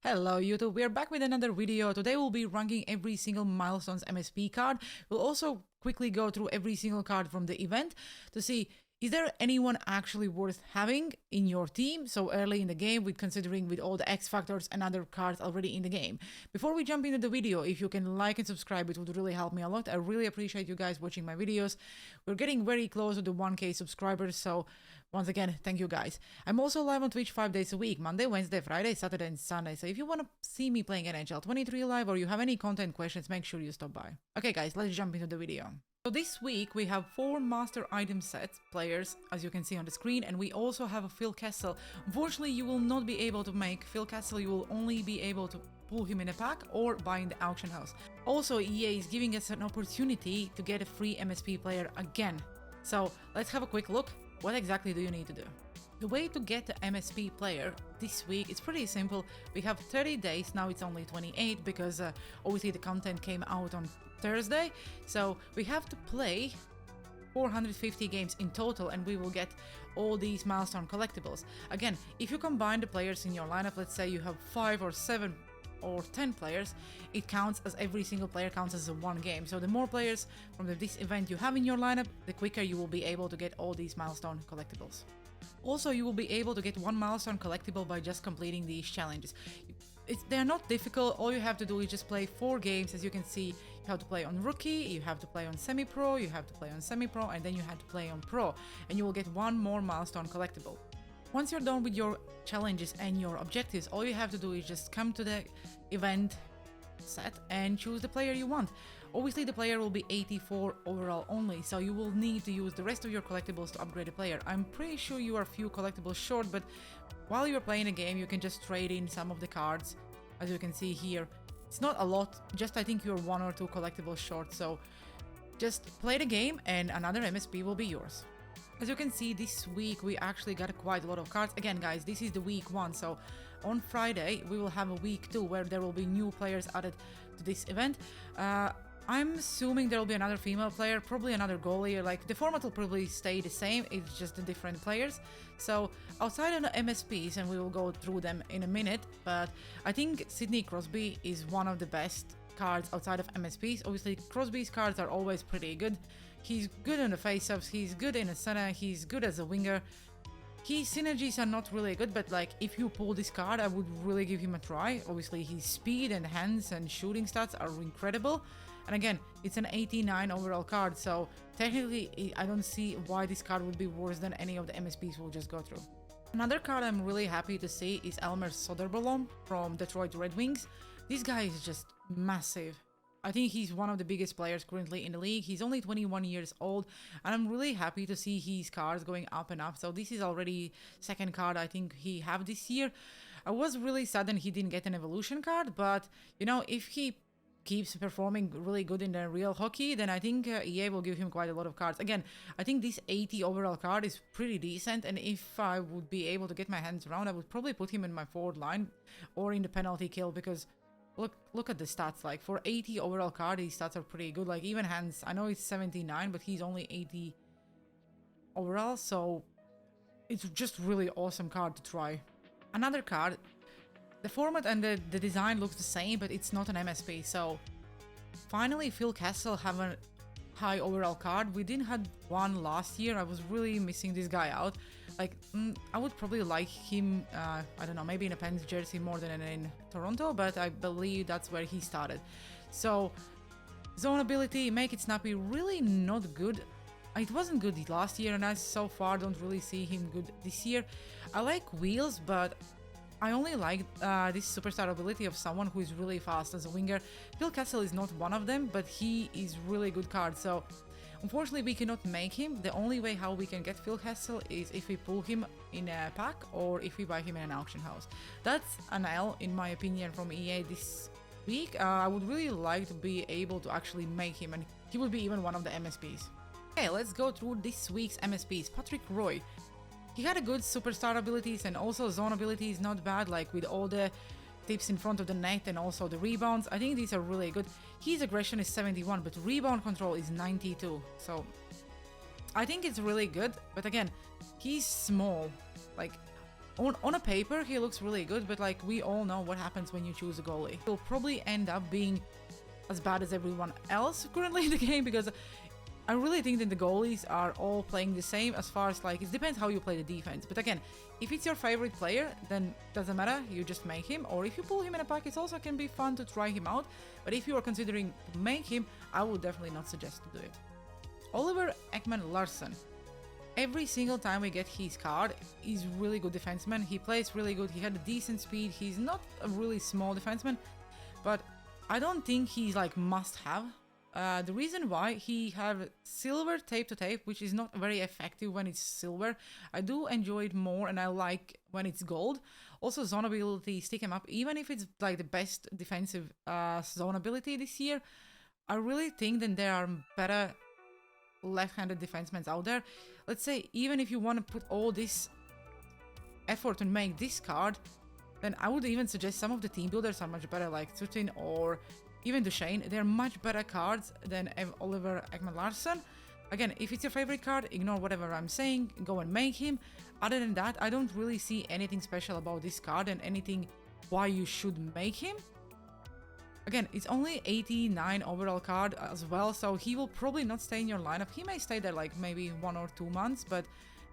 Hello YouTube, we are back with another video. Today we'll be ranking every single Milestones MSP card. We'll also quickly go through every single card from the event to see is there anyone actually worth having in your team so early in the game, with considering with all the X factors and other cards already in the game. Before we jump into the video, if you can like and subscribe, it would really help me a lot. I really appreciate you guys watching my videos. We're getting very close to the 1K subscribers, so once again, thank you guys. I'm also live on Twitch 5 days a week, Monday, Wednesday, Friday, Saturday and Sunday. So if you want to see me playing NHL23 live or you have any content questions, make sure you stop by. Okay guys, let's jump into the video. So this week we have 4 master item sets players, as you can see on the screen, and we also have a Phil Kessel. Unfortunately, you will not be able to make Phil Kessel, you will only be able to pull him in a pack or buy in the auction house. Also, EA is giving us an opportunity to get a free MSP player again. So let's have a quick look. What exactly do you need to do? The way to get the MSP player this week is pretty simple. We have 30 days, now it's only 28 because obviously the content came out on Thursday. So we have to play 450 games in total and we will get all these milestone collectibles. Again, if you combine the players in your lineup, let's say you have 5 or 7 or 10 players, it counts as every single player counts as a one game. So the more players from this event you have in your lineup, the quicker you will be able to get all these milestone collectibles. Also, you will be able to get 1 milestone collectible by just completing these challenges. They're not difficult, all you have to do is just play 4 games. As you can see, you have to play on Rookie, you have to play on Semi-Pro, you have to play on Semi-Pro, and then you have to play on Pro, and you will get 1 more milestone collectible. Once you're done with your challenges and your objectives, all you have to do is just come to the event set and choose the player you want. Obviously the player will be 84 overall only, so you will need to use the rest of your collectibles to upgrade the player. I'm pretty sure you are a few collectibles short, but while you're playing a game you can just trade in some of the cards. As you can see here, it's not a lot, just I think you're 1 or 2 collectibles short, so just play the game and another MSP will be yours. As you can see, this week we actually got quite a lot of cards. Again guys, this is the week 1, so on Friday we will have a week 2 where there will be new players added to this event. I'm assuming there will be another female player, probably another goalie. Like the format will probably stay the same, it's just the different players. So outside of the MSPs, and we will go through them in a minute, but I think SIDNEY CROSBY is one of the best cards outside of MSPs. Obviously CROSBY's cards are always pretty good. He's good on the faceoffs, he's good in a center, he's good as a winger. His synergies are not really good, but like if you pull this card, I would really give him a try. Obviously his speed and hands and shooting stats are incredible. And again, it's an 89 overall card, so technically I don't see why this card would be worse than any of the MSPs we'll just go through. Another card I'm really happy to see is Elmer Soderblom from Detroit Red Wings. This guy is just massive. I think he's one of the biggest players currently in the league. He's only 21 years old, and I'm really happy to see his cards going up and up. So this is already second card I think he have this year. I was really saddened he didn't get an evolution card, but you know, if he keeps performing really good in the real hockey, then I think EA will give him quite a lot of cards. Again, I think this 80 overall card is pretty decent, and if I would be able to get my hands around, I would probably put him in my forward line or in the penalty kill, because look at the stats. Like for 80 overall card, his stats are pretty good. Like even hands, I know it's 79, but he's only 80 overall, so it's just really awesome card to try. Another card, the format and the design looks the same, but it's not an MSP. So finally Phil Kessel have a high overall card. We didn't have one last year. I was really missing this guy out. Like I would probably like him, I don't know, maybe in a Pens jersey more than in Toronto, but I believe that's where he started. So zone ability, make it snappy, really not good. It wasn't good last year, and I so far don't really see him good this year. I like wheels, but I only like this superstar ability of someone who is really fast as a winger. Phil Kessel is not one of them, but he is really good card. So unfortunately we cannot make him. The only way how we can get Phil Kessel is if we pull him in a pack or if we buy him in an auction house. That's an L in my opinion from EA this week. I would really like to be able to actually make him, and he would be even one of the MSPs. Okay, let's go through this week's MSPs. Patrick Roy. He had a good superstar abilities and also zone abilities, not bad, like with all the tips in front of the net and also the rebounds. I think these are really good. His aggression is 71, but rebound control is 92. So I think it's really good. But again, he's small. Like On a paper, he looks really good, but like we all know what happens when you choose a goalie. He'll probably end up being as bad as everyone else currently in the game, because I really think that the goalies are all playing the same as far as like, it depends how you play the defense. But again, if it's your favorite player, then doesn't matter, you just make him. Or if you pull him in a pack, it also can be fun to try him out. But if you are considering to make him, I would definitely not suggest to do it. Oliver Ekman-Larsson. Every single time we get his card, he's really good defenseman. He plays really good. He had a decent speed. He's not a really small defenseman, but I don't think he's like must have. The reason why, he have silver tape to tape, which is not very effective when it's silver. I do enjoy it more, and I like when it's gold. Also, zone ability, stick him up. Even if it's like the best defensive zone ability this year, I really think that there are better left-handed defensemen out there. Let's say even if you want to put all this effort to make this card, then I would even suggest some of the team builders are much better, like Tutin or even Duchesne. They're much better cards than Oliver Ekman-Larsson. Again, if it's your favorite card, ignore whatever I'm saying, go and make him. Other than that, I don't really see anything special about this card and anything why you should make him. Again, it's only 89 overall card as well, so he will probably not stay in your lineup. He may stay there like maybe 1 or 2 months, but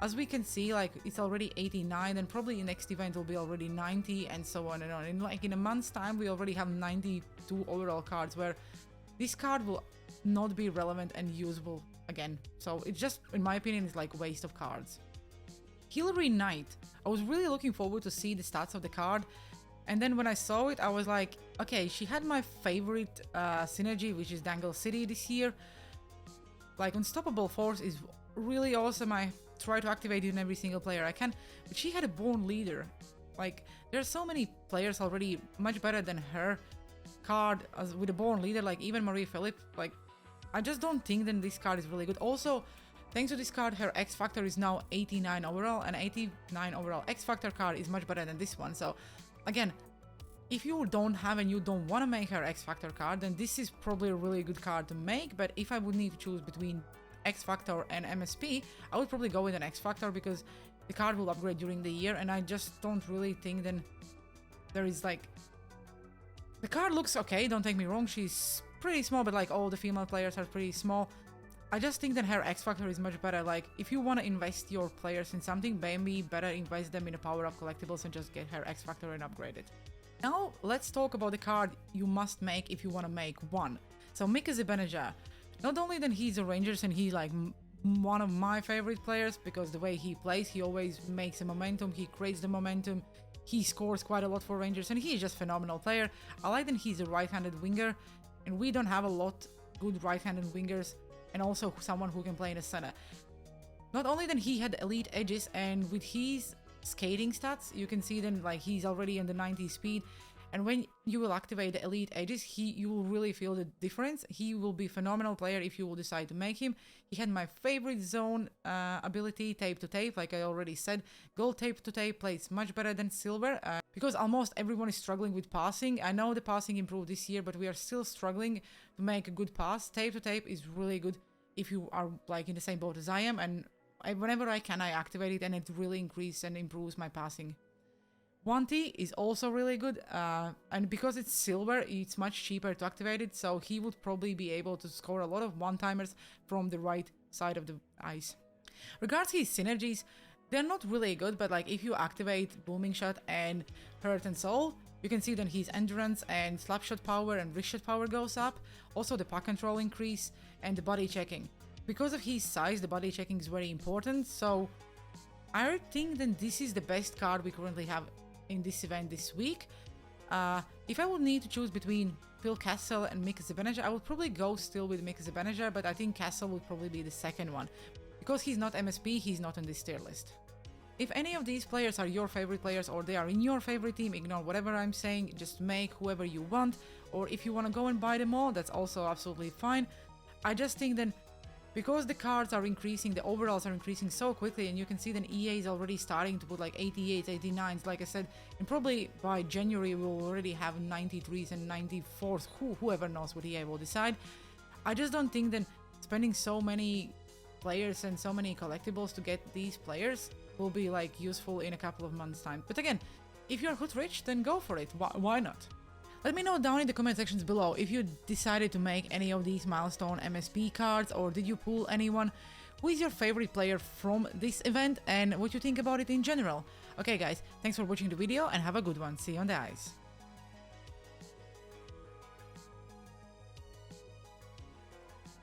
as we can see, like it's already 89, and probably next event will be already 90, and so on and on. And like in a month's time, we already have 92 overall cards, where this card will not be relevant and usable again. So it's just, in my opinion, it's like a waste of cards. HILARY Knight. I was really looking forward to see the stats of the card. And then when I saw it, I was like, okay, she had my favorite synergy, which is Dangle City this year. Like, Unstoppable Force is really awesome. I try to activate it in every single player I can. But she had a Born Leader. Like, there are so many players already much better than her card as with a Born Leader, like even Marie-Philippe. Like, I just don't think that this card is really good. Also, thanks to this card, her X Factor is now 89 overall, and 89 overall X Factor card is much better than this one. So, again, if you don't have and you don't want to make her X Factor card, then this is probably a really good card to make. But if I would need to choose between X Factor and MSP, I would probably go with an X Factor, because the card will upgrade during the year, and I just don't really think then there is like... The card looks okay, don't take me wrong, she's pretty small, but like all the female players are pretty small. I just think that her X Factor is much better. Like, if you want to invest your players in something, maybe better invest them in a power-up collectibles and just get her X Factor and upgrade it. Now, let's talk about the card you must make if you want to make one. So, MIKA ZIBANEJAD. Not only that he's a Rangers and he's like one of my favorite players, because the way he plays, he always makes a momentum, he creates the momentum, he scores quite a lot for Rangers, and he is just a phenomenal player. I like that he's a right-handed winger, and we don't have a lot good right-handed wingers, and also someone who can play in the center. Not only that he had elite edges, and with his skating stats, you can see then like he's already in the 90 speed, and when you will activate the elite edges, you will really feel the difference. He will be a phenomenal player if you will decide to make him. He had my favorite zone ability, tape to tape, like I already said. Gold tape to tape plays much better than silver, because almost everyone is struggling with passing. I know the passing improved this year, but we are still struggling to make a good pass. Tape to tape is really good if you are like in the same boat as I am, and whenever I can, I activate it, and it really increases and improves my passing. 1T is also really good, and because it's silver, it's much cheaper to activate it, so he would probably be able to score a lot of one-timers from the right side of the ice. Regards his synergies, they're not really good, but like if you activate Booming Shot and Hurt and Soul, you can see that his endurance and slap shot power and wrist shot power goes up, also the puck control increase and the body checking. Because of his size, the body checking is very important, so I think that this is the best card we currently have in this event this week. If I would need to choose between Phil Kessel and MIKA ZIBANEJAD, I would probably go still with MIKA ZIBANEJAD, but I think Kessel would probably be the second one. Because he's not MSP, he's not on this tier list. If any of these players are your favorite players or they are in your favorite team, ignore whatever I'm saying, just make whoever you want, or if you want to go and buy them all, that's also absolutely fine. I just think that because the cards are increasing, the overalls are increasing so quickly, and you can see that EA is already starting to put like 88s, 89s, like I said, and probably by January we'll already have 93s and 94s, whoever knows what EA will decide. I just don't think that spending so many players and so many collectibles to get these players will be like useful in a couple of months time. But again, if you're hood rich, then go for it. Why not? Let me know down in the comment sections below if you decided to make any of these milestone MSP cards, or did you pull anyone. Who is your favorite player from this event and what you think about it in general. Okay guys, thanks for watching the video and have a good one. See you on the ice.